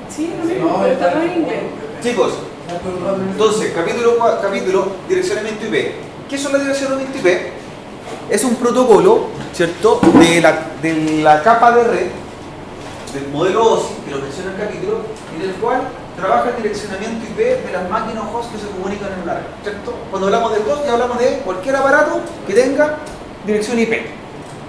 Sí, pero está en inglés. Chicos, entonces, capítulo, direccionamiento IP. ¿Qué son las direccionamiento IP? Es un protocolo, ¿cierto?, de la capa de red del modelo OSI, que lo menciona el capítulo, en el cual trabaja el direccionamiento IP de las máquinas host que se comunican en una red, ¿cierto? Cuando hablamos de host, ya hablamos de cualquier aparato que tenga dirección IP,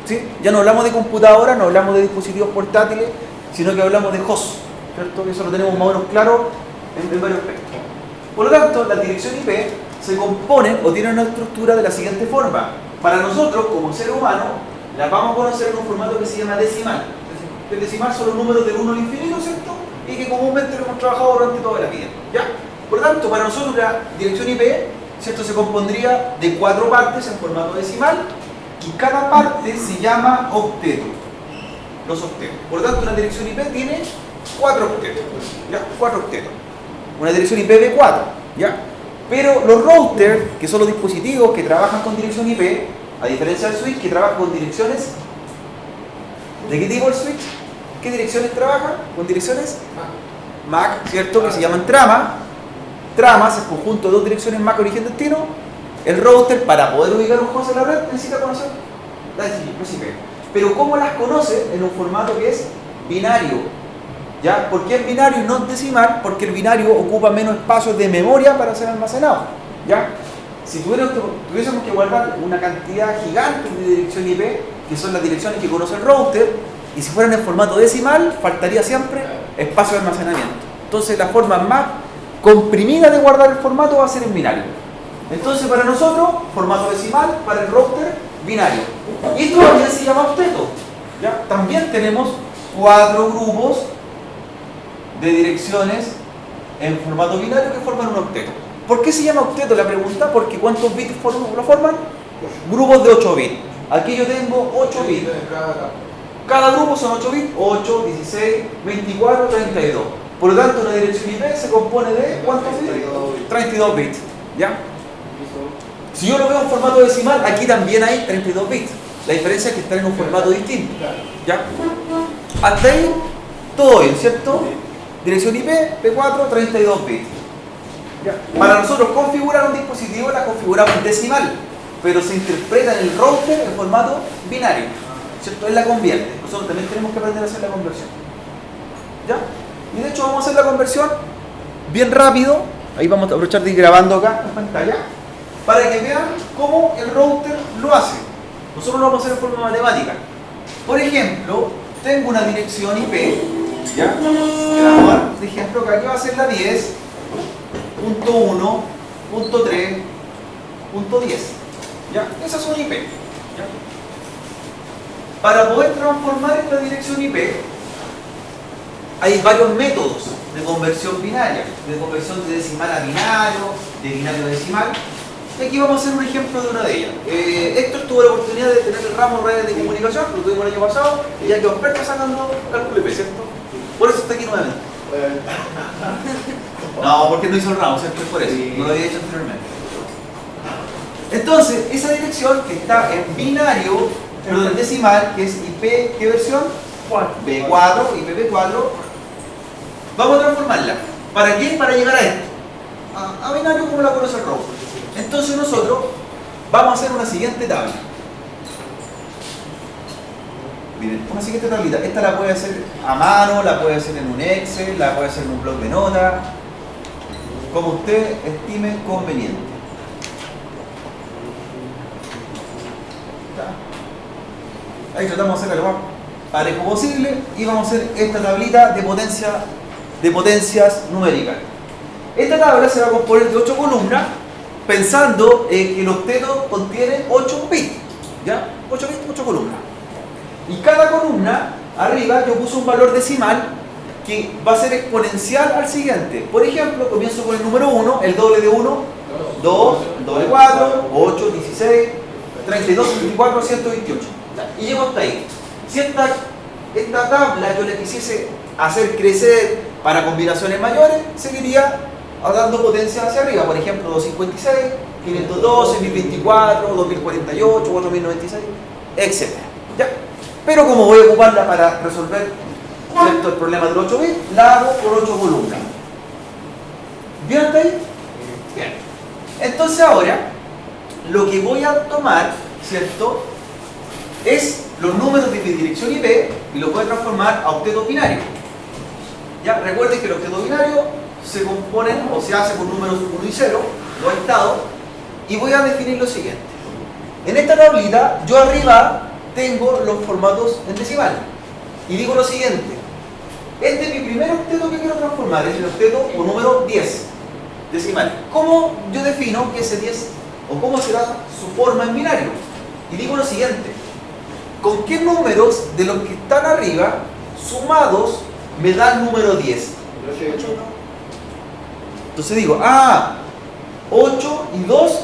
¿sí? Ya no hablamos de computadoras, no hablamos de dispositivos portátiles, sino que hablamos de host, ¿cierto? Eso lo tenemos más o menos claro en varios aspectos. Por lo tanto, la dirección IP se compone o tiene una estructura de la siguiente forma. Para nosotros, como seres humanos, la vamos a conocer en un formato que se llama decimal. El decimal son los números del 1 al infinito, ¿cierto? Y que comúnmente lo hemos trabajado durante toda la vida, ¿ya? Por lo tanto, para nosotros la dirección IP, ¿cierto?, se compondría de 4 partes en formato decimal y cada parte se llama octeto. Los octetos. Por lo tanto, una dirección IP tiene 4 octetos, ¿ya? 4 octetos. Una dirección IP de 4, ¿ya? Pero los routers, que son los dispositivos que trabajan con dirección IP, a diferencia del switch, que trabaja con direcciones... ¿De qué tipo el switch? ¿Qué direcciones trabaja? Con direcciones MAC, ¿cierto? Que se llaman trama. Tramas, el conjunto de 2 direcciones MAC origen-destino. El router, para poder ubicar un host en la red, necesita conocer las IP. Pero ¿cómo las conoce? En un formato que es binario, ¿ya? ¿Por qué es binario y no decimal? Porque el binario ocupa menos espacio de memoria para ser almacenado, ¿ya? Si tuviésemos que guardar una cantidad gigante de dirección IP, que son las direcciones que conoce el router, y si fueran en formato decimal, faltaría siempre espacio de almacenamiento. Entonces la forma más comprimida de guardar el formato va a ser en binario. Entonces para nosotros, formato decimal, para el router, binario. Y esto también se llama octeto, ¿ya? También tenemos 4 grupos de direcciones en formato binario que forman un octeto. ¿Por qué se llama octeto? La pregunta, porque ¿cuántos bits lo forman? Grupos de 8 bits. Aquí yo tengo 8 bits. Cada grupo son 8 bits, 8, 16, 24, 32. Por lo tanto, una dirección IP se compone de ¿cuántos bits? 32 bits. ¿Ya? Si yo lo veo en formato decimal, aquí también hay 32 bits. La diferencia es que están en un formato distinto. ¿Ya? Hasta ahí, todo bien, ¿cierto? Dirección IP, P4, 32 bits. ¿Ya? Para nosotros configurar un dispositivo la configuramos en decimal, pero se interpreta en el router en formato binario, ¿cierto? Él la convierte. Nosotros también tenemos que aprender a hacer la conversión, ¿ya? Y de hecho vamos a hacer la conversión bien rápido. Ahí vamos a aprovechar de ir grabando acá en pantalla para que vean cómo el router lo hace. Nosotros lo vamos a hacer en forma matemática. Por ejemplo, tengo una dirección IP, ¿ya? De ejemplo, que aquí va a ser la 10.1.3.10. ¿Ya? Esas son IP. ¿Ya? Para poder transformar esta dirección IP, hay varios métodos de conversión binaria, de conversión de decimal a binario, de binario a decimal. Y aquí vamos a hacer un ejemplo de una de ellas. Héctor tuvo la oportunidad de tener el ramo de redes de comunicación, lo tuvimos el año pasado, y ya quedó experto sacando cálculo IP, ¿cierto? Por eso está aquí nuevamente. No, porque no hizo el ramo, ¿cierto? Es por eso, no lo había hecho anteriormente. Entonces, esa dirección que está en binario, pero en decimal, que es IP, ¿qué versión? B4, IPv4, vamos a transformarla. ¿Para qué? Para llegar a esto. A binario como la conoce el router. Entonces nosotros vamos a hacer una siguiente tabla. Miren, una siguiente tablita. Esta la puede hacer a mano, la puede hacer en un Excel, la puede hacer en un blog de notas, como usted estime conveniente. Ahí tratamos de hacerla lo más parejo posible y vamos a hacer esta tablita de potencias numéricas. Esta tabla se va a componer de 8 columnas, pensando que el octeto contiene 8 bits, ¿ya? 8 bits, 8 columnas. Y cada columna, arriba, yo puse un valor decimal que va a ser exponencial al siguiente. Por ejemplo, comienzo con el número 1, el doble de 1, 2, el doble 4, 8, 16, 32, 24, 128. Y llego hasta ahí. Si esta tabla yo le quisiese hacer crecer para combinaciones mayores, seguiría dando potencia hacia arriba. Por ejemplo, 256, 512, 1024, 2048, 4096, etc. ¿Ya? pero como voy a ocuparla para resolver, ¿cierto?, el problema del 8 bits, la hago por 8 columnas. ¿Bien hasta ahí? Bien. Entonces ahora, lo que voy a tomar, ¿cierto?, es los números de mi dirección IP y los voy a transformar a octetos binarios. Ya, recuerden que el octeto binario se componen o se hace con números 1 y 0, dos estados, y voy a definir lo siguiente. En esta tablita, yo arriba tengo los formatos en decimal. Y digo lo siguiente. Este es mi primer octeto que quiero transformar, es el octeto o número 10 decimal. ¿Cómo yo defino que ese 10 o cómo será su forma en binario? Y digo lo siguiente. ¿Con qué números de los que están arriba sumados me da el número 10? Entonces digo, 8 y 2,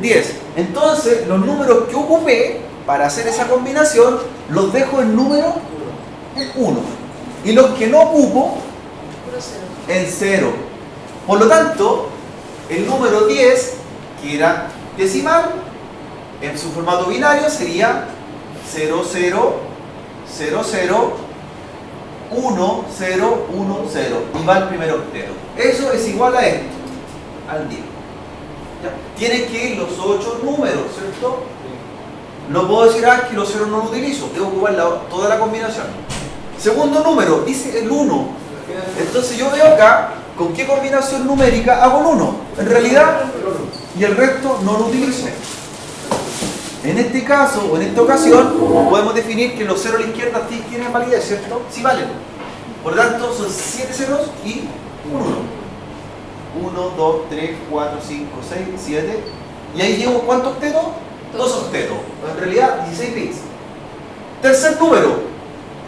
10. Entonces los números que ocupé para hacer esa combinación los dejo en número 1. Y los que no ocupo, en 0. Por lo tanto, el número 10, que era decimal, en su formato binario sería 0, 0, 0, 0, 1, 0, 1, 0. Y va el primer octeto. Eso es igual a esto, al 10. ¿Ya? Tienen que ir los 8 números, ¿cierto? No puedo decir que los 0 no los utilizo, tengo que ocupar toda la combinación. Segundo número, dice el 1. Entonces yo veo acá con qué combinación numérica hago el 1. En realidad, y el resto no lo utilizo. En este caso, o en esta ocasión, podemos definir que los 0 a la izquierda tienen validez, ¿cierto? Sí valen. Por lo tanto, son 7 ceros y un 1. 1, 2, 3, 4, 5, 6, 7. Y ahí llevo ¿cuántos octetos? 2 octetos. En realidad, 16 bits. Tercer número,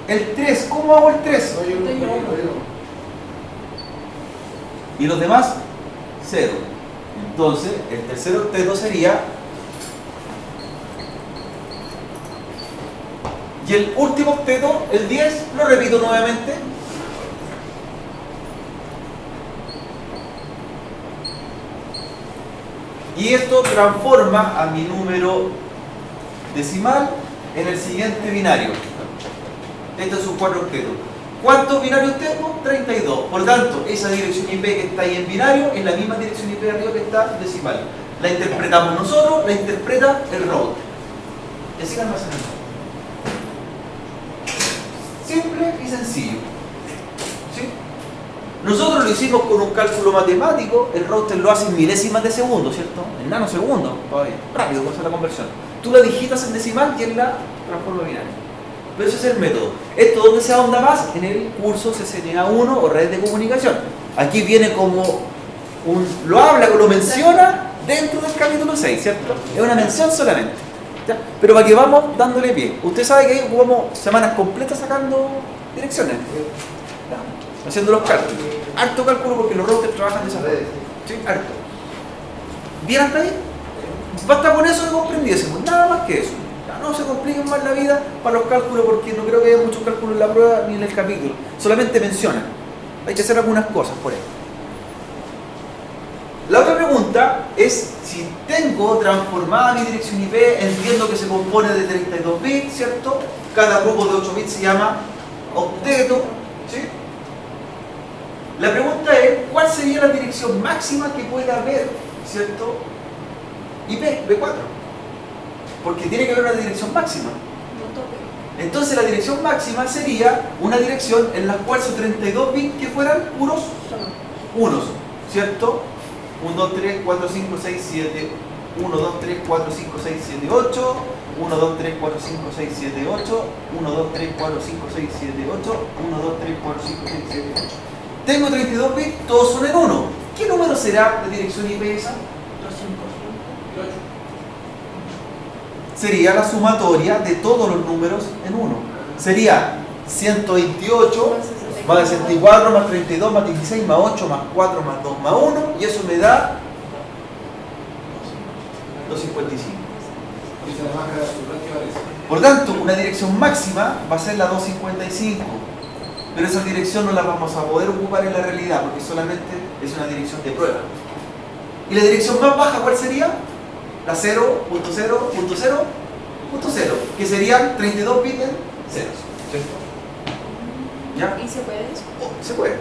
el 3. ¿Cómo hago el 3? Y los demás, 0. Entonces, el tercer octeto sería... Y el último octeto, el 10, lo repito nuevamente. Y esto transforma a mi número decimal en el siguiente binario. Estos son 4 octetos. ¿Cuántos binarios tengo? 32. Por lo tanto, esa dirección IP que está ahí en binario es la misma dirección IP de arriba que está en decimal. La interpretamos nosotros, la interpreta el router. Y así la almacenamos. Simple y sencillo. ¿Sí? Nosotros lo hicimos con un cálculo matemático, el router lo hace en milésimas de segundo, ¿cierto? En nanosegundos, todavía. Rápido, pasa la conversión. Tú la digitas en decimal y él la transforma en binario. Pero ese es el método. ¿Esto dónde se ahonda más? En el curso CCNA1 o Redes de Comunicación. Aquí viene como lo menciona dentro del capítulo 6, ¿cierto? Es una mención solamente. ¿Ya? Pero para que vamos dándole pie. Usted sabe que ahí ocupamos semanas completas sacando direcciones, ¿ya? Haciendo los cálculos. Harto cálculo porque los routers trabajan de esa forma. ¿Sí? Harto. ¿Bien hasta ahí? Basta con eso que comprendiésemos, nada más que eso. Ya no se compliquen más la vida para los cálculos porque no creo que haya muchos cálculos en la prueba ni en el capítulo. Solamente mencionan. Hay que hacer algunas cosas por ahí. La otra pregunta es si tengo transformada mi dirección IP, entiendo que se compone de 32 bits, ¿cierto? Cada grupo de 8 bits se llama octeto, ¿sí? La pregunta es, ¿cuál sería la dirección máxima que pueda haber, ¿cierto? IP, B4. Porque tiene que haber una dirección máxima. Entonces la dirección máxima sería una dirección en la cual son 32 bits que fueran puros unos, ¿cierto? 1, 2, 3, 4, 5, 6, 7, 1, 2, 3, 4, 5, 6, 7, 8, 1, 2, 3, 4, 5, 6, 7, 8, 1, 2, 3, 4, 5, 6, 7, 8, 1, 2, 3, 4, 5, 6, 7, 8. Tengo 32 bits, todos son en 1. ¿Qué número será la dirección IP esa? 258. Sería la sumatoria de todos los números en 1. Sería 128 más 64 más 32 más 16 más 8 más 4 más 2 más 1 y eso me da 255. Por tanto, una dirección máxima va a ser la 255, pero esa dirección no la vamos a poder ocupar en la realidad porque solamente es una dirección de prueba. ¿Y la dirección más baja cuál sería? La 0.0.0.0, que serían 32 bits en ceros, ¿cierto? ¿Ya? ¿Y se puede eso? Se puede.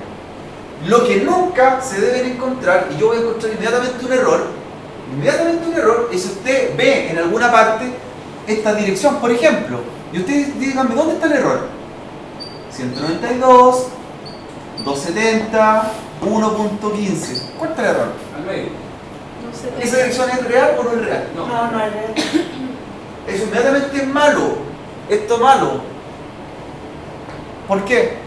Lo que nunca se deben encontrar, y yo voy a encontrar inmediatamente un error, es si usted ve en alguna parte esta dirección, por ejemplo, y ustedes díganme, ¿dónde está el error? 192, 270, 1.15. ¿Cuál está el error? Al medio. No sé. ¿Esa dirección es real o no es real? No, no es real. Eso inmediatamente es malo. Esto es malo. ¿Por qué?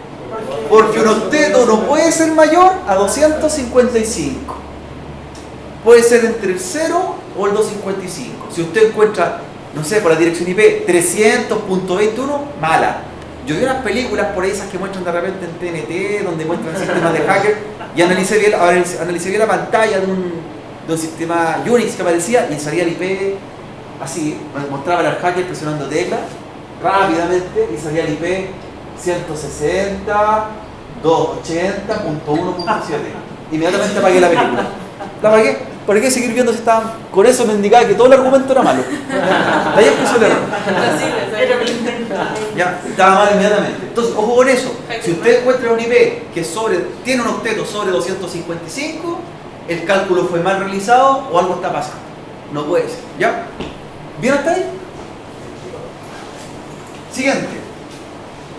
Porque un octeto no puede ser mayor a 255. Puede ser entre el 0 o el 255. Si usted encuentra, no sé, por la dirección IP 300.21, mala. Yo vi unas películas por ahí, esas que muestran de repente en TNT, donde muestran sistemas de hacker, y analicé bien la pantalla de un sistema Unix que aparecía y salía el IP así, mostraba al hacker presionando teclas rápidamente y salía el IP 160, 280.1.7. Inmediatamente apagué la película. ¿La apagué? ¿Para qué seguir viendo si estaban? Con eso me indicaba que todo el argumento era malo. De ahí empezó el error. Ya, estaba mal inmediatamente. Entonces, ojo con eso. Si usted encuentra un IP que tiene un octeto sobre 255, el cálculo fue mal realizado o algo está pasando. No puede ser. ¿Ya? ¿Bien hasta ahí? Siguiente.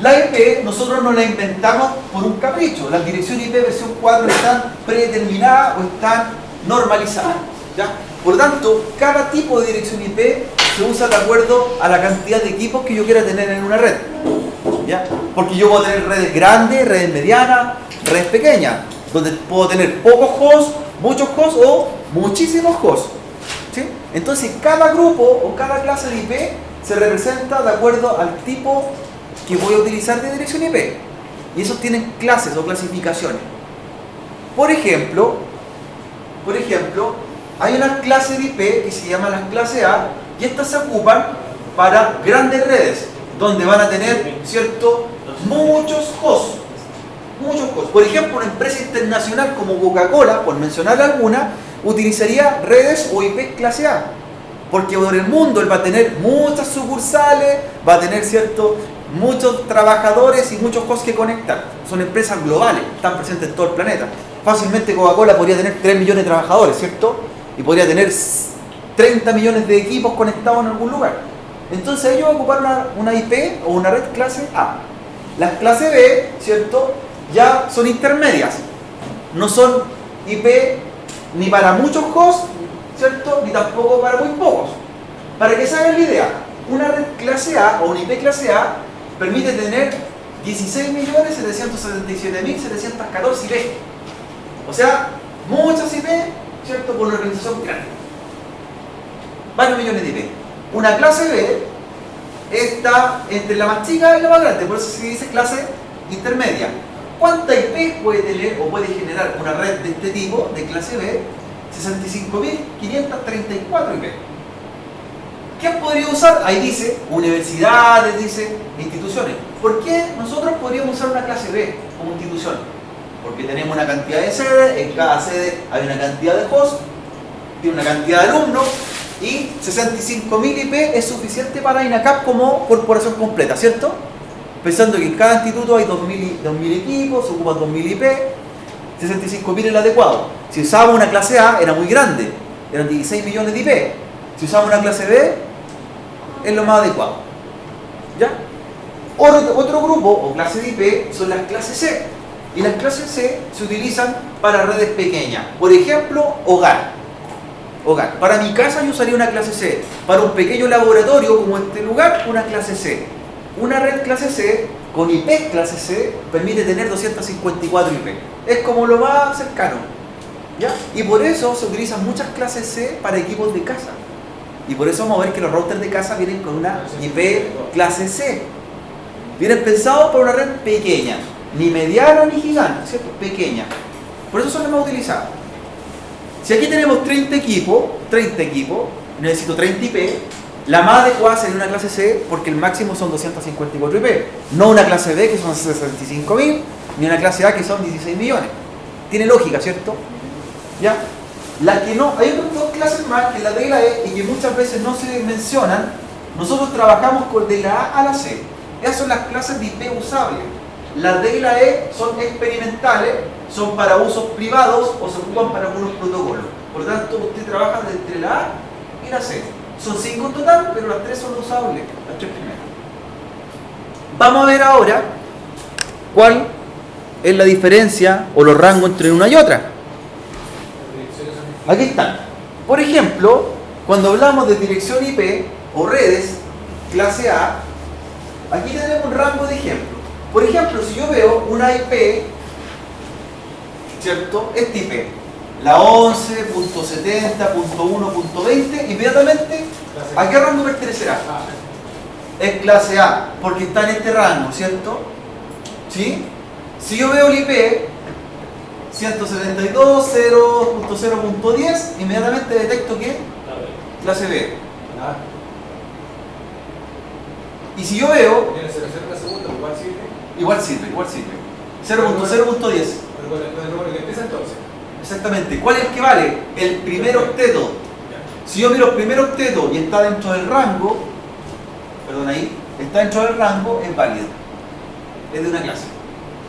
La IP nosotros no la inventamos por un capricho. Las direcciones IP versión 4 están predeterminadas o están normalizadas. ¿Ya? Por lo tanto, cada tipo de dirección IP se usa de acuerdo a la cantidad de equipos que yo quiera tener en una red. ¿Ya? Porque yo puedo tener redes grandes, redes medianas, redes pequeñas, donde puedo tener pocos hosts, muchos hosts o muchísimos hosts. ¿Sí? Entonces, cada grupo o cada clase de IP se representa de acuerdo al tipo que voy a utilizar de dirección IP. Y esos tienen clases o clasificaciones. Por ejemplo, hay unas clases de IP que se llaman las clases A, y estas se ocupan para grandes redes, donde van a tener, ¿cierto?, muchos hosts. Por ejemplo, una empresa internacional como Coca-Cola, por mencionar alguna, utilizaría redes o IP clase A. Porque por el mundo él va a tener muchas sucursales, va a tener, ¿cierto?, muchos trabajadores y muchos hosts que conectar. Son empresas globales, están presentes en todo el planeta. Fácilmente Coca-Cola podría tener 3 millones de trabajadores, ¿cierto? Y podría tener 30 millones de equipos conectados en algún lugar. Entonces ellos van a ocupar una IP o una red clase A. Las clases B, ¿cierto?, ya son intermedias. No son IP ni para muchos hosts, ¿cierto?, ni tampoco para muy pocos. Para que se hagan la idea, una red clase A o una IP clase A permite tener 16.777.714 IP. O sea, muchas IP, ¿cierto?, por una organización grande. Varios millones de IP. Una clase B está entre la más chica y la más grande, por eso se dice clase intermedia. ¿Cuánta IP puede tener o puede generar una red de este tipo, de clase B? 65.534 IP. ¿Qué podría usar? Ahí dice universidades, dice instituciones. ¿Por qué nosotros podríamos usar una clase B como institución? Porque tenemos una cantidad de sedes, en cada sede hay una cantidad de hosts, tiene una cantidad de alumnos, y 65.000 IP es suficiente para INACAP como corporación completa, ¿cierto? Pensando que en cada instituto hay 2.000 equipos, se ocupan 2.000 IP, 65.000 es el adecuado. Si usábamos una clase A era muy grande, eran 16 millones de IP. Si usábamos una clase B es lo más adecuado. ¿Ya? Otro grupo o clase de IP son las clases C. Y las clases C se utilizan para redes pequeñas. Por ejemplo, hogar. Para mi casa yo usaría una clase C. Para un pequeño laboratorio como este lugar, una clase C. Una red clase C con IP clase C permite tener 254 IP. Es como lo más cercano. ¿Ya? Y por eso se utilizan muchas clases C para equipos de casa. Y por eso vamos a ver que los routers de casa vienen con una IP clase C. Vienen pensados para una red pequeña. Ni mediana ni gigante, ¿cierto? Pequeña. Por eso son las más utilizadas. Si aquí tenemos 30 equipos, necesito 30 IP, la más adecuada sería una clase C porque el máximo son 254 IP. No una clase B que son 65.000, ni una clase A que son 16 millones. Tiene lógica, ¿cierto? ¿Ya? Las que no, hay otras dos clases más que la D y la E y que muchas veces no se mencionan. Nosotros trabajamos de la A a la C. Esas son las clases de IP usables. Las D y la E son experimentales, son para usos privados o se ocupan para algunos protocolos. Por lo tanto, usted trabaja entre la A y la C. Son 5 en total, pero las 3 son usables, las 3 primeras. Vamos a ver ahora cuál es la diferencia o los rangos entre una y otra. Aquí están. Por ejemplo, cuando hablamos de dirección IP o redes clase A, aquí tenemos un rango de ejemplo. Por ejemplo, si yo veo una IP, ¿cierto? Este IP, la 11.70.1.20, inmediatamente, ¿a qué rango pertenecerá? Es clase A, porque está en este rango, ¿cierto? ¿Sí? Si yo veo el IP 172.0.0.10, inmediatamente detecto que clase B. Y si yo veo, igual sirve. 0.0.10. Exactamente. ¿Cuál es el que vale? El primer octeto. Si yo miro el primer octeto y está dentro del rango, perdón, ahí, está dentro del rango, es válido. Es de una clase.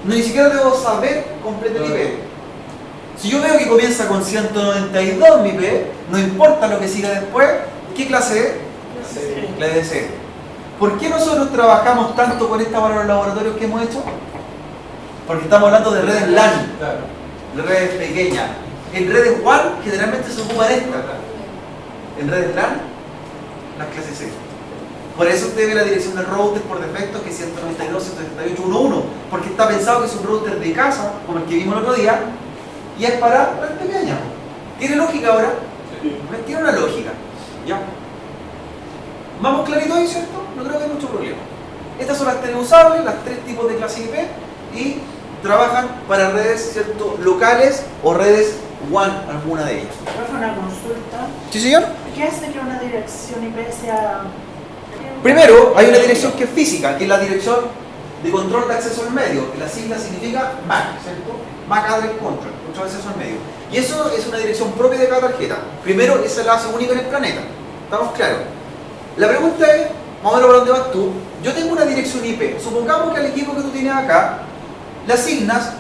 No, ni siquiera debo saber completo el IP. Si yo veo que comienza con 192 mi IP, no importa lo que siga después, ¿qué clase es? Clase C. ¿Por qué nosotros trabajamos tanto con esta para los laboratorios que hemos hecho? Porque estamos hablando de redes LAN, de redes pequeñas. En redes WAN generalmente se ocupa esta. En redes LAN, las clases C. Por eso usted ve la dirección del router por defecto, que es 192.168.1.1, porque está pensado que es un router de casa, como el que vimos el otro día, y es para redes pequeñas. ¿Tiene lógica ahora? Sí. Tiene una lógica. ¿Ya? ¿Vamos clarito ahí, cierto? No creo que haya mucho problema. Estas son las 3 usables, las 3 tipos de clase IP, y trabajan para redes, ¿cierto?, locales o redes WAN, alguna de ellas. Profe, una consulta. ¿Sí, señor? ¿Qué hace que una dirección IP sea...? Primero, hay una dirección que es física, que es la dirección de control de acceso al medio, que la sigla significa MAC, ¿cierto? MAC Address Control, control de acceso al medio. Y eso es una dirección propia de cada tarjeta. Primero, esa la hace única en el planeta. ¿Estamos claros? La pregunta es, más o menos, ¿para dónde vas tú? Yo tengo una dirección IP. Supongamos que al equipo que tú tienes acá le asignas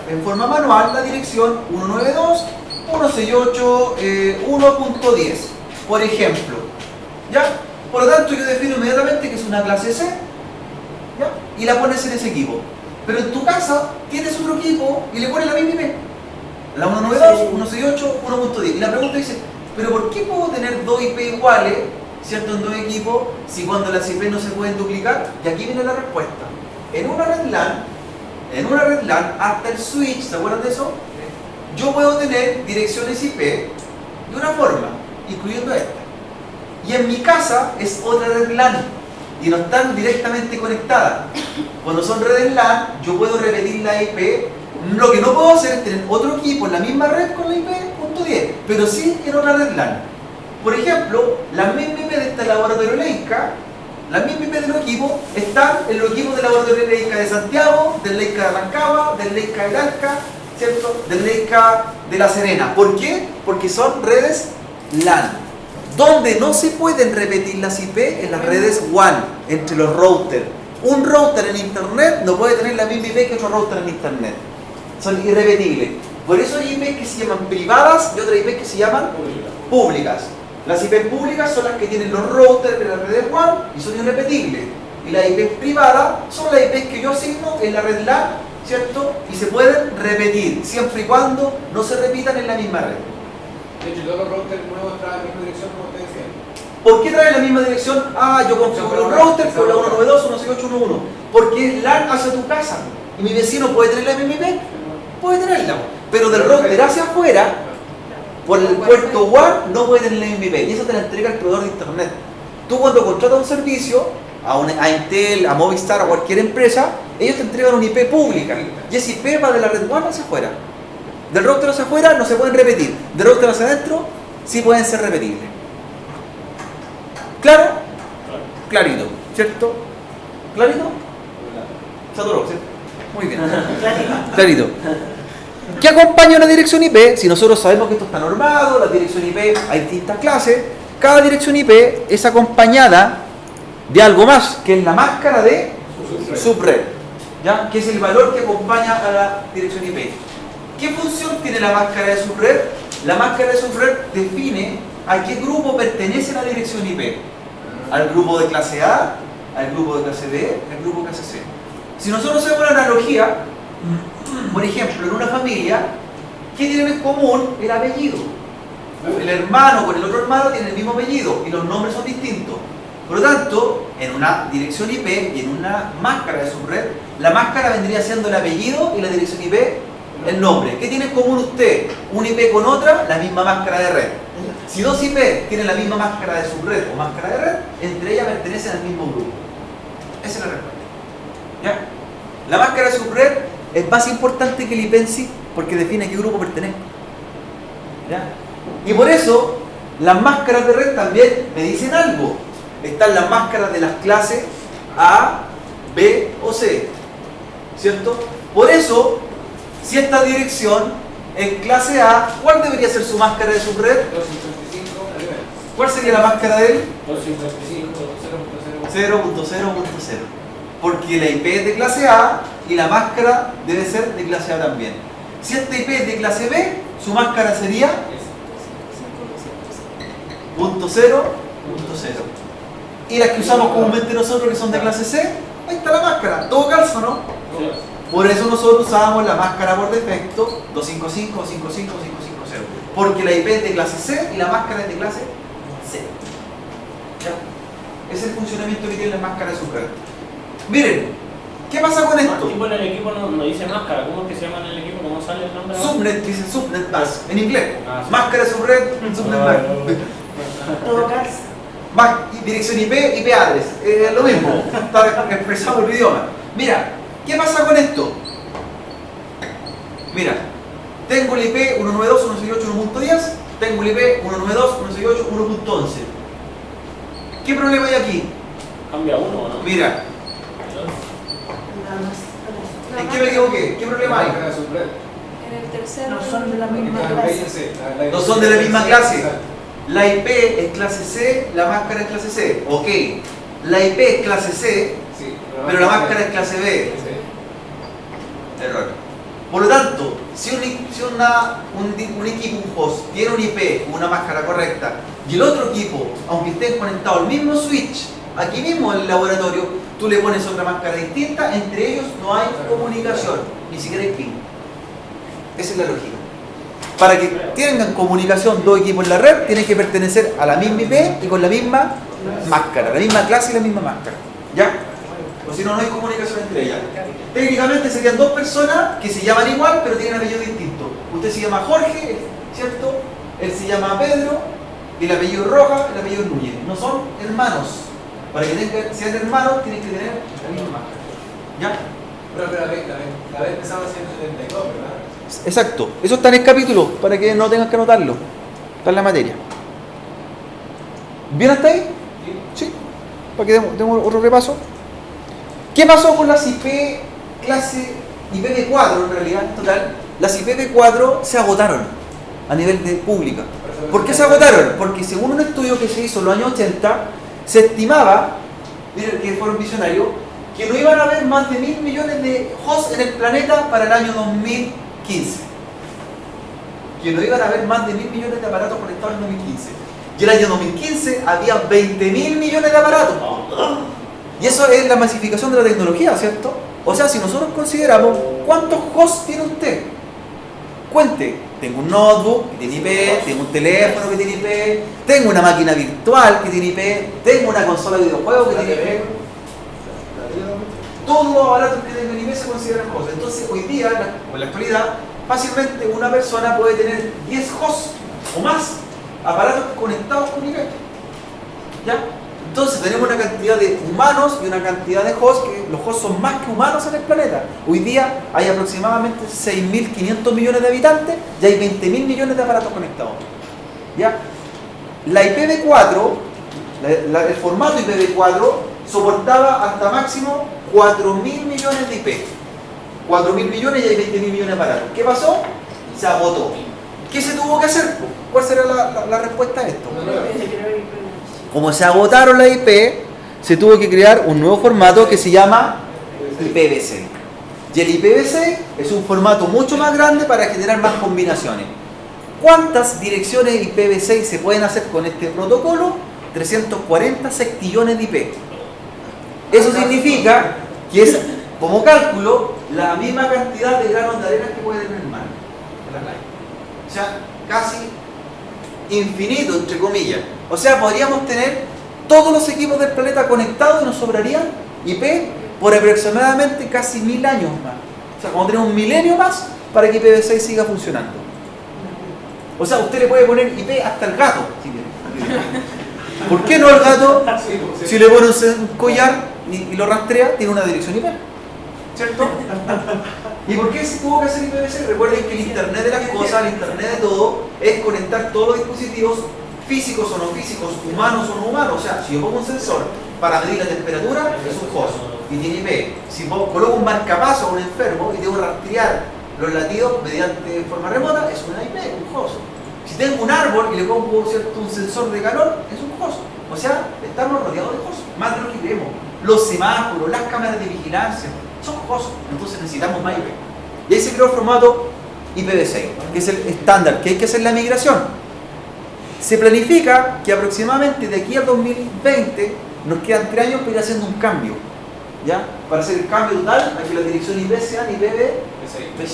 en forma manual la dirección 192.168.1.10, por ejemplo. ¿Ya? Por lo tanto, yo defino inmediatamente que es una clase C, ¿ya? Y la pones en ese equipo. Pero en tu casa tienes otro equipo y le pones la misma IP. La 192.168.1.10. Y la pregunta dice, ¿pero por qué puedo tener dos IP iguales, ¿cierto?, en dos equipos, si cuando las IP no se pueden duplicar? Y aquí viene la respuesta. En una red LAN, hasta el switch, ¿se acuerdan de eso? Yo puedo tener direcciones IP de una forma, incluyendo esta. Y en mi casa es otra red LAN y no están directamente conectadas. Cuando son redes LAN, yo puedo repetir la IP. Lo que no puedo hacer es tener otro equipo en la misma red con la IP .10, pero sí en otra red LAN. Por ejemplo, la misma IP de este laboratorio Leica, la misma IP de los equipos, están en los equipos del laboratorio Leica de Santiago, del Leica de Rancagua, del Leica de Talca, ¿cierto?, del Leica de La Serena. ¿Por qué? Porque son redes LAN. Donde no se pueden repetir las IP en las redes WAN, entre los routers. Un router en internet no puede tener la misma IP que otro router en internet. Son irrepetibles. Por eso hay IP que se llaman privadas y otras IP que se llaman públicas. Las IP públicas son las que tienen los routers de las redes WAN y son irrepetibles. Y las IP privadas son las IP que yo asigno en la red LAN, ¿cierto? Y se pueden repetir, siempre y cuando no se repitan en la misma red. De hecho, todos los routers nuevos traen la misma dirección, como te decía. ¿Por qué trae la misma dirección? Ah, yo configuro un router con la 192.168.1.1. Porque es LAN hacia tu casa. Y mi vecino puede tener la misma IP. Puede tenerla. Pero del router hacia afuera, por el puerto WAN, no puede tener la misma IP. Y eso te la entrega el proveedor de internet. Tú cuando contratas un servicio, a Intel, a Movistar, a cualquier empresa, ellos te entregan una IP pública. Y esa IP va de la red WAN hacia afuera. Del router hacia afuera no se pueden repetir. Del router hacia adentro sí pueden ser repetibles. ¿Claro? Clarito, ¿cierto? ¿Clarito? Saturó, ¿cierto? Muy bien. Clarito. ¿Qué acompaña una dirección IP? Si nosotros sabemos que esto está normado, la dirección IP hay distintas clases, cada dirección IP es acompañada de algo más, que es la máscara de subred, ¿ya? Que es el valor que acompaña a la dirección IP. ¿Qué función tiene la máscara de subred? La máscara de subred define a qué grupo pertenece la dirección IP. Al grupo de clase A, al grupo de clase B, al grupo de clase C. Si nosotros hacemos una analogía, por ejemplo, en una familia, ¿qué tienen en común? El apellido. El hermano con el otro hermano tienen el mismo apellido y los nombres son distintos. Por lo tanto, en una dirección IP y en una máscara de subred, la máscara vendría siendo el apellido y la dirección IP el nombre. ¿Qué tiene en común usted? Un IP con otra, la misma máscara de red. Si dos IP tienen la misma máscara de subred o máscara de red, entre ellas pertenecen al mismo grupo. Esa es la respuesta. ¿Ya? La máscara de subred es más importante que el IP en sí, porque define a qué grupo pertenece. ¿Ya? Y por eso, las máscaras de red también me dicen algo. Están las máscaras de las clases A, B o C. ¿Cierto? Por eso, si esta dirección es clase A, ¿cuál debería ser su máscara de subred? 255, ¿Cuál sería la máscara de él? 255, 0.0.0. Porque la IP es de clase A y la máscara debe ser de clase A también. Si esta IP es de clase B, su máscara sería 0.0.0. Y las que usamos comúnmente nosotros, que son de clase C, ahí está la máscara. Todo calza, ¿no? Por eso nosotros usábamos la máscara por defecto 255, 255, 550. Porque la IP es de clase C y la máscara es de clase C. ¿Ya? Ese es el funcionamiento que tiene la máscara de subred. Miren, ¿qué pasa con esto? Tipo en el equipo no dice máscara, ¿cómo es que se llama en el equipo? ¿Cómo sale el nombre? Subnet, dice subnet mask, en inglés. Ah, sí. Máscara de subred, subnet mask. Todo calza. Dirección IP, IP address. Lo mismo, está expresado en el idioma. Mira, ¿qué pasa con esto? Mira, tengo el IP 192.168.1.10, tengo el IP 192.168.1.11. ¿Qué problema hay aquí? Cambia uno, ¿o no? Mira, ¿en qué me equivoqué? ¿Qué problema hay? En el tercero. No son de la misma clase. No son de la misma clase. La IP es clase C, la máscara es clase C. Ok. La IP es clase C, pero la máscara es clase B. Error. Por lo tanto, si un equipo, un host, tiene un IP con una máscara correcta y el otro equipo, aunque estén conectados al mismo switch, aquí mismo en el laboratorio, tú le pones otra máscara distinta, entre ellos no hay comunicación, ni siquiera hay ping. Esa es la lógica. Para que tengan comunicación dos equipos en la red, tienen que pertenecer a la misma IP y con la misma máscara, la misma clase y la misma máscara. ¿Ya? O si no, no hay comunicación entre ellas. Técnicamente serían dos personas que se llaman igual, pero tienen apellido distinto. Usted se llama Jorge, ¿cierto? Él se llama Pedro, y el apellido Roja, el apellido Núñez. No son hermanos. Para que sean hermanos, tienen que tener la misma máscara. ¿Ya? Pero la vez empezaba en 172, ¿verdad? Exacto. Eso está en el capítulo, para que no tengan que anotarlo. Está en la materia. ¿Bien hasta ahí? Sí. Para que demos otro repaso. ¿Qué pasó con las IP clase IPv4 en realidad, en total? Las IPv4 se agotaron a nivel de pública. ¿Por qué se agotaron? Porque según un estudio que se hizo en los años 80, se estimaba, miren que fueron visionarios, que no iban a haber más de 1.000 millones de hosts en el planeta para el año 2015. Que no iban a haber más de 1.000 millones de aparatos conectados en 2015. Y el año 2015 había 20.000 millones de aparatos. Y eso es la masificación de la tecnología, ¿cierto? O sea, si nosotros consideramos cuántos hosts tiene usted, cuente, tengo un notebook que tiene IP, tengo un teléfono que tiene IP, tengo una máquina virtual que tiene IP, tengo una consola de videojuegos que tiene IP. Todos los aparatos que tienen IP se consideran hosts. Entonces, hoy día, o en la actualidad, fácilmente una persona puede tener 10 hosts o más aparatos conectados con IP. ¿Ya? Entonces tenemos una cantidad de humanos y una cantidad de hosts, que los hosts son más que humanos en el planeta. Hoy día hay aproximadamente 6.500 millones de habitantes y hay 20.000 millones de aparatos conectados. ¿Ya? La IPv4, el formato IPv4 soportaba hasta máximo 4.000 millones de IP. 4.000 millones y hay 20.000 millones de aparatos. ¿Qué pasó? Se agotó. ¿Qué se tuvo que hacer? ¿Cuál será la respuesta a esto? Como se agotaron la IP, se tuvo que crear un nuevo formato que se llama IPv6. Y el IPv6 es un formato mucho más grande para generar más combinaciones. ¿Cuántas direcciones IPv6 se pueden hacer con este protocolo? 340 sextillones de IP. Eso significa que es, como cálculo, la misma cantidad de granos de arena que puede tener el mar. O sea, casi infinito, entre comillas. O sea, podríamos tener todos los equipos del planeta conectados y nos sobrarían IP por aproximadamente casi 1000 años más. O sea, vamos a tener un milenio más para que IPv6 siga funcionando. O sea, usted le puede poner IP hasta el gato, si quiere. ¿Por qué no el gato? Si le pone un collar y lo rastrea, tiene una dirección IP. ¿Cierto? ¿Y por qué se tuvo que hacer IPv6? Recuerden que el Internet de las cosas, el Internet de todo, es conectar todos los dispositivos físicos o no físicos, humanos o no humanos. O sea, si yo pongo un sensor para medir la temperatura, es un host y tiene IP. Si coloco un marcapaso a un enfermo y debo rastrear los latidos mediante forma remota, es una IP, un host. Si tengo un árbol y le pongo, ¿cierto?, un sensor de calor, es un host. O sea, estamos rodeados de hosts, más de lo que creemos. Los semáforos, las cámaras de vigilancia, son hosts, entonces necesitamos más IP. Y ahí se creó el formato IPv6, que es el estándar, que hay que hacer la migración. Se planifica que aproximadamente de aquí al 2020 nos quedan 3 años para ir haciendo un cambio, ¿ya? Para hacer el cambio total a que la dirección IP sea IPv6,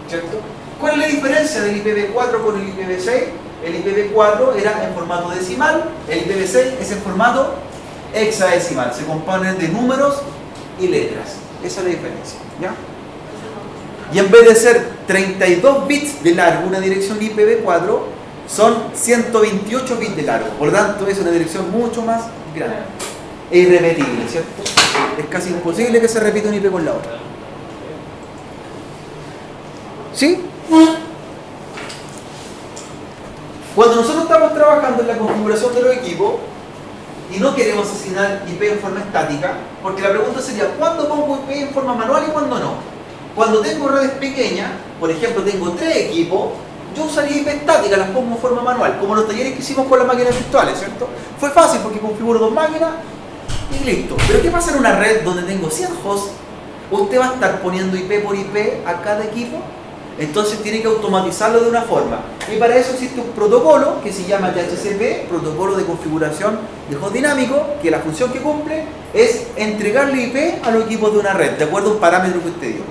¿cierto? ¿Cuál es la diferencia del IPv4 con el IPv6? El IPv4 era en formato decimal, el IPv6 es en formato hexadecimal, se componen de números y letras. Esa es la diferencia, ¿ya? Y en vez de ser 32 bits de largo una dirección IPv4, son 128 bits de largo. Por lo tanto, es una dirección mucho más grande e irrepetible, ¿cierto? Es casi imposible que se repita un IP con la otra. ¿Sí? Cuando nosotros estamos trabajando en la configuración de los equipos y no queremos asignar IP en forma estática, porque la pregunta sería, ¿cuándo pongo IP en forma manual y cuándo no? Cuando tengo redes pequeñas, por ejemplo, tengo 3 equipos, yo usaría IP estática, las pongo en forma manual, como los talleres que hicimos con las máquinas virtuales, ¿cierto? Fue fácil porque configuro 2 máquinas y listo. Pero ¿qué pasa en una red donde tengo 100 hosts? ¿Usted va a estar poniendo IP por IP a cada equipo? Entonces tiene que automatizarlo de una forma. Y para eso existe un protocolo que se llama DHCP, Protocolo de Configuración de Host Dinámico, que la función que cumple es entregarle IP a los equipos de una red, de acuerdo a un parámetro que usted dio.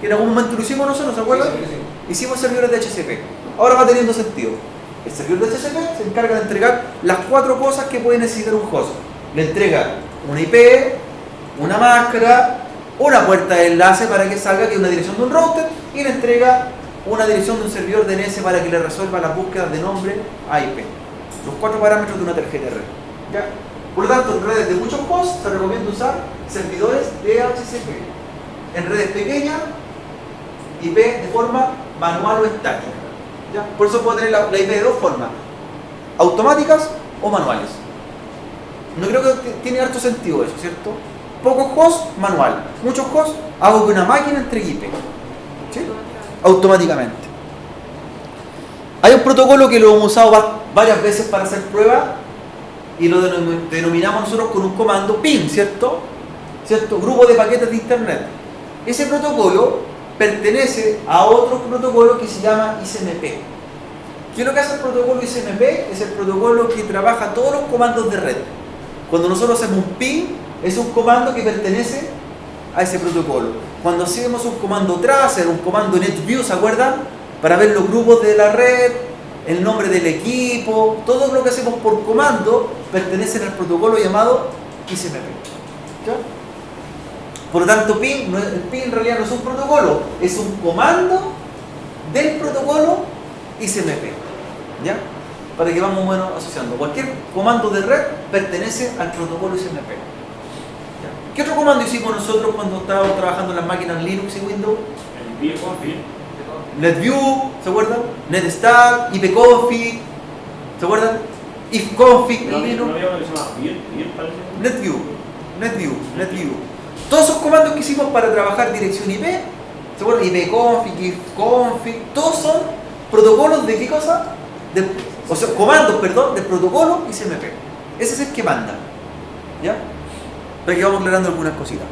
Que en algún momento lo hicimos nosotros, ¿se acuerdan? Sí. Hicimos servidores de DHCP. Ahora va teniendo sentido. El servidor de DHCP se encarga de entregar las 4 cosas que puede necesitar un host. Le entrega una IP, una máscara, una puerta de enlace para que salga, que es una dirección de un router, y le entrega una dirección de un servidor DNS para que le resuelva las búsquedas de nombre a IP. Los 4 parámetros de una tarjeta de red. ¿Ya? Por lo tanto, en redes de muchos hosts se recomienda usar servidores de DHCP. En redes pequeñas, IP de forma manual o estática. ¿Ya? Por eso puedo tener la IP de 2 formas, automáticas o manuales. No creo que tiene harto sentido eso, ¿cierto? Pocos hosts, manual. Muchos hosts, hago que una máquina entregue IP. ¿Sí? Automáticamente. Hay un protocolo que lo hemos usado varias veces para hacer pruebas y lo denominamos nosotros con un comando PIN, ¿cierto? Grupo de paquetes de internet. Ese protocolo pertenece a otro protocolo que se llama ICMP. ¿Qué es lo que hace el protocolo ICMP? Es el protocolo que trabaja todos los comandos de red. Cuando nosotros hacemos un PIN, es un comando que pertenece a ese protocolo. Cuando hacemos un comando tracer, un comando netview, ¿se acuerdan? Para ver los grupos de la red, el nombre del equipo, todo lo que hacemos por comando pertenece al protocolo llamado ICMP. ¿Ya? Por lo tanto, PIN, el PIN en realidad no es un protocolo, es un comando del protocolo ICMP. ¿Ya? Para que vamos asociando. Cualquier comando de red pertenece al protocolo ICMP. ¿Ya? ¿Qué otro comando hicimos nosotros cuando estábamos trabajando en las máquinas Linux y Windows? El ipconfig. NetView, ¿se acuerdan? NetStack, ipconfig, ¿se acuerdan? Ifconfig, ¿No había uno que se llama vir, parece? NetView. Todos esos comandos que hicimos para trabajar dirección IP, ¿se acuerdan? ipconfig, ifconfig, todos son protocolos de ¿qué cosa? Comandos, del protocolo ICMP. Ese es el que manda. ¿Ya? Para que vamos aclarando algunas cositas.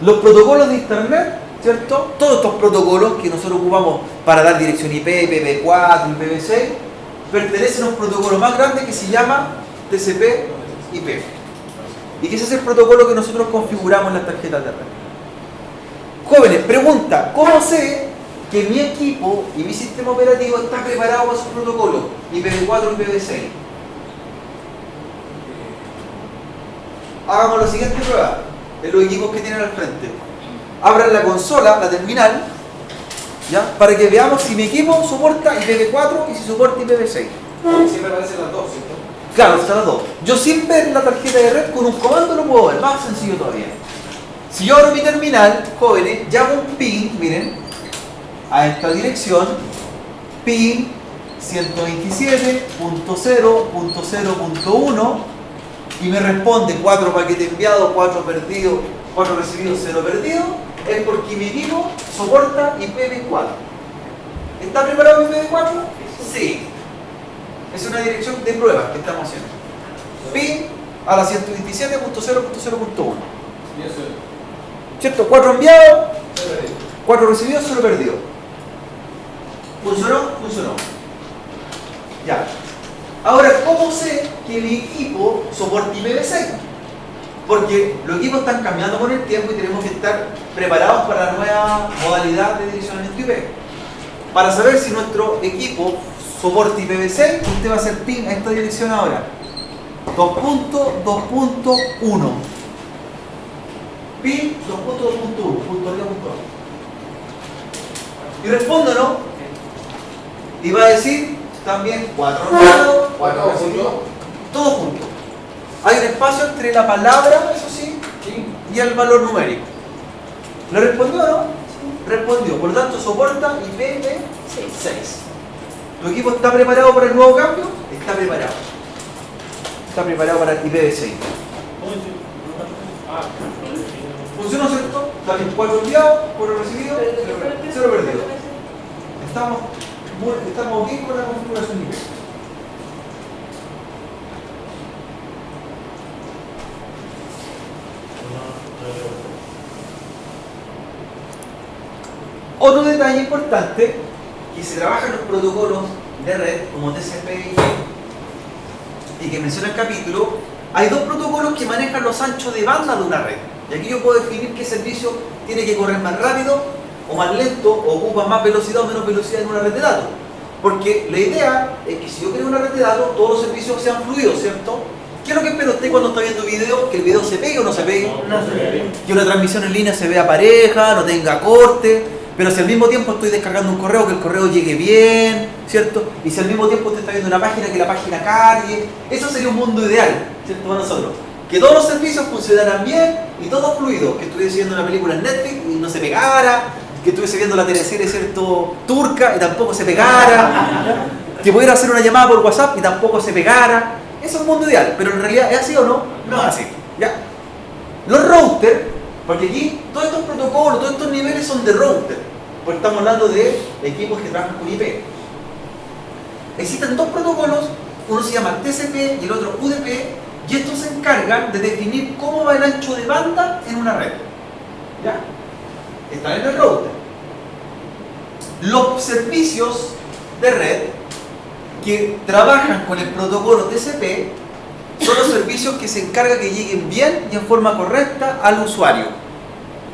Los protocolos de Internet, ¿cierto? Todos estos protocolos que nosotros ocupamos para dar dirección IP, IPv4, IPv6, pertenecen a un protocolo más grande que se llama TCP/IP. Y que ese es el protocolo que nosotros configuramos en las tarjetas de red. Jóvenes, pregunta, ¿cómo sé que mi equipo y mi sistema operativo está preparado para su protocolo IPv4 y IPv6? Hagamos la siguiente prueba en los equipos que tienen al frente. Abran la consola, la terminal, ¿ya? Para que veamos si mi equipo soporta IPv4 y si soporta IPv6. Siempre aparecen las dos, ¿cierto? Claro, están las dos. Yo sin ver la tarjeta de red con un comando lo puedo ver, más sencillo todavía. Si yo abro mi terminal, jóvenes, llamo un ping, miren, a esta dirección, ping 127.0.0.1 y me responde 4 paquetes enviados, 4 perdidos, 4 recibidos, 0 perdidos, es porque mi equipo soporta IPv4. ¿Está preparado IPv4? Sí. Es una dirección de pruebas que estamos haciendo. Ping a la 127.0.0.1. Y eso es. ¿Cierto? 4 enviados, 4 recibidos, 0 perdidos. ¿Funcionó? Funcionó. Ya. Ahora, ¿cómo sé que mi equipo soporta IPv6? Porque los equipos están cambiando con el tiempo y tenemos que estar preparados para la nueva modalidad de direccionamiento IP. Para saber si nuestro equipo soporta IPv6, usted va a hacer ping a esta dirección ahora. 2.2.1. Ping 2.2.1. Y responde, ¿no? Y va a decir también 4 enviados, 4 recibidos, todo junto. Hay un espacio entre la palabra, eso sí, y el valor numérico. ¿Le respondió o no? Respondió. Por lo tanto, soporta IPv6. ¿Tu equipo está preparado para el nuevo cambio? Está preparado. Está preparado para el IPv6. ¿Funcionó, cierto? También 4 enviados, 4 recibidos, 0 perdidos. Estamos bien con la configuración IP. Otro detalle importante, que se trabaja en los protocolos de red como TCP/IP y que menciona el capítulo, hay dos protocolos que manejan los anchos de banda de una red. Y aquí yo puedo definir qué servicio tiene que correr más rápido o más lento, o ocupa más velocidad o menos velocidad en una red de datos. Porque la idea es que si yo creo una red de datos, todos los servicios sean fluidos, ¿cierto? ¿Qué es lo que espera usted cuando está viendo video? ¿Que el video se pegue o no se pegue? No sé. Que una transmisión en línea se vea pareja, no tenga corte, pero si al mismo tiempo estoy descargando un correo, que el correo llegue bien, ¿cierto? Y si al mismo tiempo usted está viendo una página, que la página cargue, eso sería un mundo ideal, ¿cierto? Para nosotros. Que todos los servicios funcionaran bien y todo fluido, que estuviese viendo una película en Netflix y no se pegara, que estuviese viendo la teleserie, ¿cierto?, turca y tampoco se pegara, que pudiera hacer una llamada por WhatsApp y tampoco se pegara. Eso es un mundo ideal, pero en realidad ¿es así o no? No es así, ¿ya? Los routers, porque aquí todos estos protocolos, todos estos niveles son de router, porque estamos hablando de equipos que trabajan con IP. Existen dos protocolos, uno se llama TCP y el otro UDP, y estos se encargan de definir cómo va el ancho de banda en una red. ¿Ya? Están en el router. Los servicios de red que trabajan con el protocolo TCP son los servicios que se encargan que lleguen bien y en forma correcta al usuario.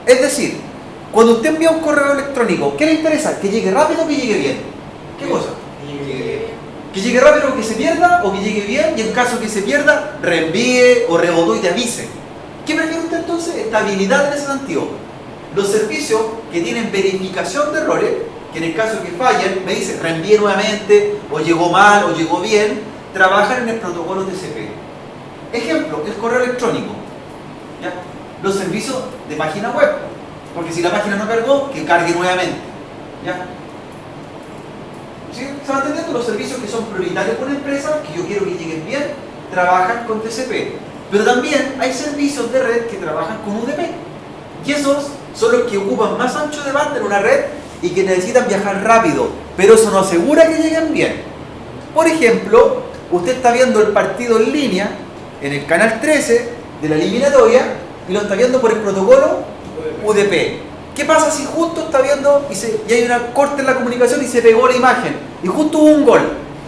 Es decir, cuando usted envía un correo electrónico, ¿qué le interesa? ¿Que llegue rápido o que llegue bien? ¿Qué cosa? Que llegue rápido o que se pierda, o que llegue bien, y en caso que se pierda, reenvíe o rebotó y te avise. ¿Qué prefiere usted entonces? Estabilidad en ese sentido. Los servicios que tienen verificación de errores, que en el caso que fallen, me dicen reenvíe nuevamente, o llegó mal, o llegó bien, trabajan en el protocolo TCP. Ejemplo, el correo electrónico. ¿Ya? Los servicios de página web, porque si la página no cargó, que cargue nuevamente. ¿Ya? ¿Sí? ¿Se va entendiendo? Los servicios que son prioritarios por la empresa, que yo quiero que lleguen bien, trabajan con TCP. Pero también hay servicios de red que trabajan con UDP. Y esos son los que ocupan más ancho de banda en una red y que necesitan viajar rápido, pero eso no asegura que lleguen bien. Por ejemplo, usted está viendo el partido en línea en el canal 13 de la eliminatoria y lo está viendo por el protocolo UDP. ¿Qué pasa si justo está viendo y hay una corte en la comunicación y se pegó la imagen y justo hubo un gol?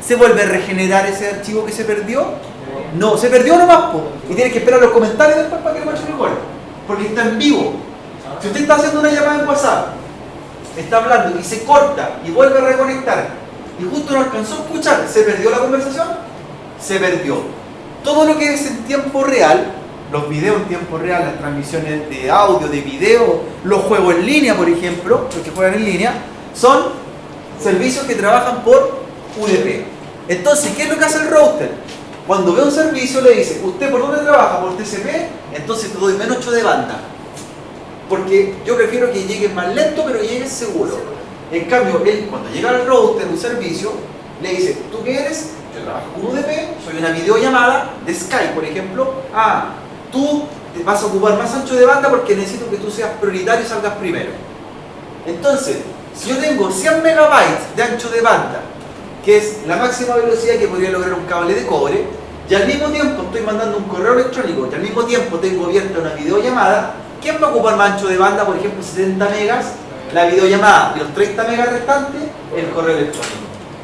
¿Se vuelve a regenerar ese archivo que se perdió? No, se perdió nomás, po. Y tiene que esperar los comentarios después para que le muestre el gol. Porque está en vivo. Si usted está haciendo una llamada en WhatsApp, está hablando y se corta y vuelve a reconectar y justo no alcanzó a escuchar, ¿se perdió la conversación? Se perdió. Todo lo que es en tiempo real, los videos en tiempo real, las transmisiones de audio, de video, los juegos en línea, por ejemplo, los que juegan en línea, son servicios que trabajan por UDP. Entonces, ¿qué es lo que hace el router? Cuando ve un servicio le dice, ¿usted por dónde trabaja? ¿Por TCP? Entonces te doy menos 8 de banda. Porque yo prefiero que llegue más lento, pero llegue seguro. En cambio, él cuando llega al router, un servicio, le dice, ¿tú qué eres? Yo trabajo con UDP, soy una videollamada de Skype, por ejemplo. Ah, tú te vas a ocupar más ancho de banda porque necesito que tú seas prioritario y salgas primero. Entonces, si yo tengo 100 megabytes de ancho de banda, que es la máxima velocidad que podría lograr un cable de cobre, y al mismo tiempo estoy mandando un correo electrónico, y al mismo tiempo tengo abierta una videollamada, ¿quién va a ocupar más ancho de banda? Por ejemplo, 70 megas, la videollamada, y los 30 megas restantes, el correo electrónico.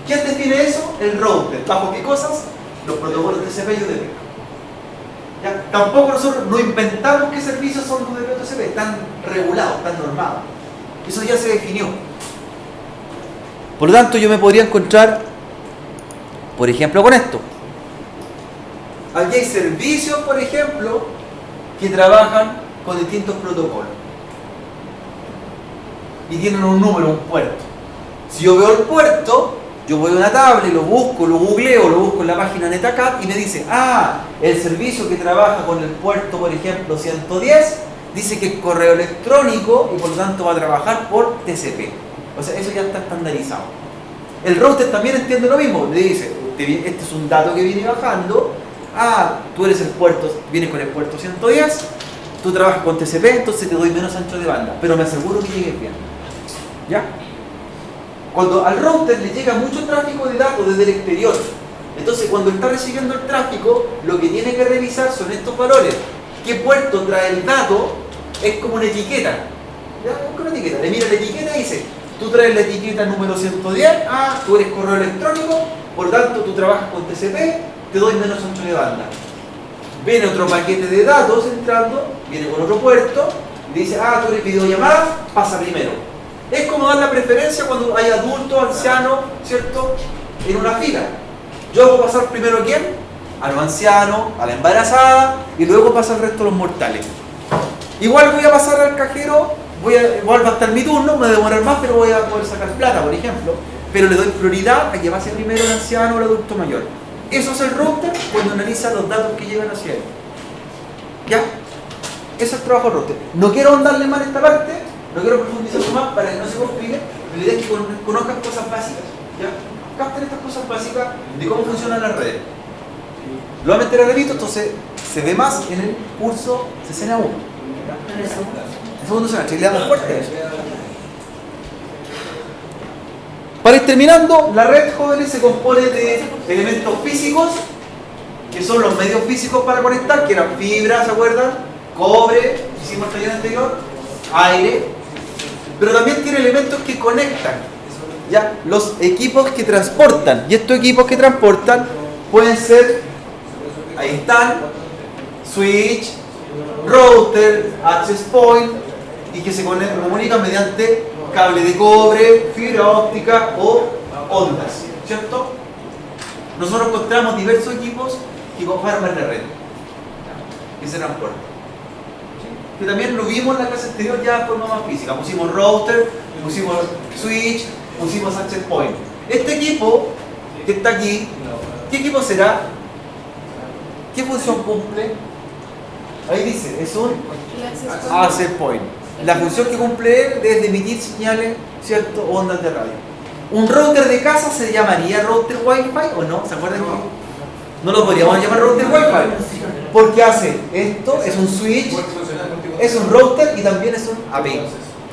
¿Quién define eso? El router. ¿Bajo qué cosas? Los protocolos de TCP y UDP. ¿Ya? Tampoco nosotros no inventamos qué servicios son UDP o TCP, están regulados, están normados. Eso ya se definió. Por lo tanto, yo me podría encontrar, por ejemplo, con esto. Aquí hay servicios, por ejemplo, que trabajan con distintos protocolos. Y tienen un número, un puerto. Si yo veo el puerto, yo voy a una tabla y lo busco, lo googleo, lo busco en la página Netacad y me dice, ah, el servicio que trabaja con el puerto, por ejemplo, 110, dice que es correo electrónico y por lo tanto va a trabajar por TCP. O sea, eso ya está estandarizado. El router también entiende lo mismo. Le dice, este es un dato que viene bajando. Ah, tú eres el puerto, vienes con el puerto 110, tú trabajas con TCP, entonces te doy menos ancho de banda, pero me aseguro que llegues bien. ¿Ya? Cuando al router le llega mucho tráfico de datos desde el exterior, entonces cuando está recibiendo el tráfico, lo que tiene que revisar son estos valores. ¿Qué puerto trae el dato? Es como una etiqueta. ¿Ya? Busca una etiqueta, le mira la etiqueta y dice, tú traes la etiqueta número 110, ah, tú eres correo electrónico, por tanto tú trabajas con TCP, te doy menos ancho de banda. Viene otro paquete de datos entrando, viene con otro puerto, y dice, ah, tú eres videollamada, pasa primero. Es como dar la preferencia cuando hay adultos, ancianos, ¿cierto? En una fila. Yo hago pasar primero a quién? A los ancianos, a la embarazada, y luego pasa el resto de los mortales. Igual voy a pasar al cajero, vuelvo a estar mi turno, me voy a demorar más, pero voy a poder sacar plata, por ejemplo. Pero le doy prioridad a que pase primero el anciano o el adulto mayor. Eso es el router cuando analiza los datos que llegan hacia él. ¿Ya? Eso es el trabajo del router. No quiero ahondarle más en esta parte, no quiero profundizar más para que no se complique, pero la idea es que conozcan cosas básicas. ¿Ya? Capten estas cosas básicas de cómo funcionan las redes. Nuevamente le repito, entonces se ve más en el curso CCNA 1. El segundo semestre, y le damos fuerte a eso. Para ir terminando, la red, jóvenes, se compone de elementos físicos, que son los medios físicos para conectar, que eran fibra, ¿se acuerdan? Cobre, hicimos el taller anterior, aire, pero también tiene elementos que conectan, ¿ya? Los equipos que transportan, y estos equipos que transportan pueden ser, ahí están, switch, router, access point, y que se comunican mediante cable de cobre, fibra óptica o ondas, ¿cierto? Nosotros encontramos diversos equipos que conforman la red, que se transportan. Que también lo vimos en la clase anterior ya de forma más física. Pusimos router, pusimos switch, pusimos access point. Este equipo que está aquí, ¿qué equipo será? ¿Qué función cumple? Ahí dice, es un access point. La función que cumple él es de emitir señales, ¿cierto? Ondas de radio. ¿Un router de casa se llamaría router Wi-Fi o no? ¿Se acuerdan? No lo podríamos llamar router Wi-Fi. Porque hace esto, es un switch, es un router y también es un AP.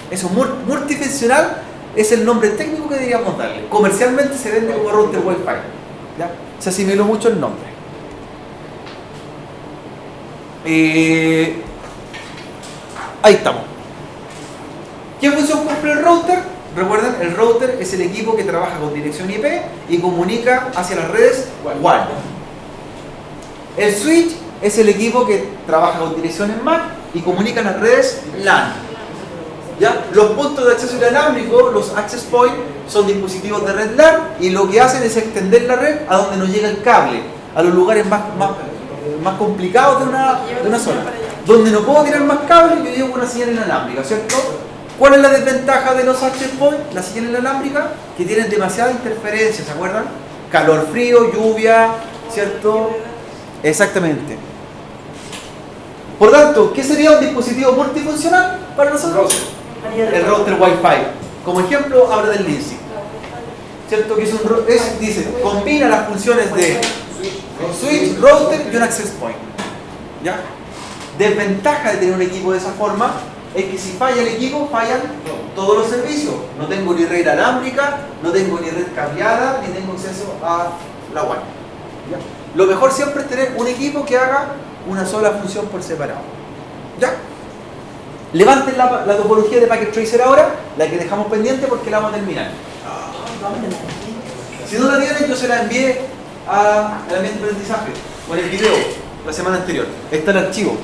Es un multifuncional, es el nombre técnico que deberíamos darle. Comercialmente se vende como router Wi-Fi. ¿Ya? Se asimiló mucho el nombre. Ahí estamos. ¿Qué función cumple el router? Recuerden, el router es el equipo que trabaja con dirección IP y comunica hacia las redes WAN. El switch es el equipo que trabaja con direcciones MAC y comunica en las redes LAN. ¿Ya? Los puntos de acceso inalámbrico, los access point, son dispositivos de red LAN y lo que hacen es extender la red a donde no llega el cable, a los lugares más complicados de una zona. Donde no puedo tirar más cable, yo llevo una señal inalámbrica, ¿cierto? ¿Cuál es la desventaja de los access point? La señal inalámbrica, que tienen demasiada interferencia, ¿se acuerdan? Calor, frío, lluvia, ¿cierto? Exactamente. Por tanto, ¿qué sería un dispositivo multifuncional para nosotros? El router Wi-Fi. Como ejemplo, habla del Linksys. ¿Cierto? Que dice, combina las funciones de switch, router y un access point. ¿Ya? Desventaja de tener un equipo de esa forma es que si falla el equipo, fallan todos los servicios. No tengo ni red inalámbrica, no tengo ni red cableada, ni tengo acceso a la WAN. ¿Ya? Lo mejor siempre es tener un equipo que haga una sola función por separado. ¿Ya? Levanten la topología de Packet Tracer ahora, la que dejamos pendiente porque la vamos a terminar. Si no la tienen, yo se la envié al ambiente de aprendizaje con el video la semana anterior. Está el archivo.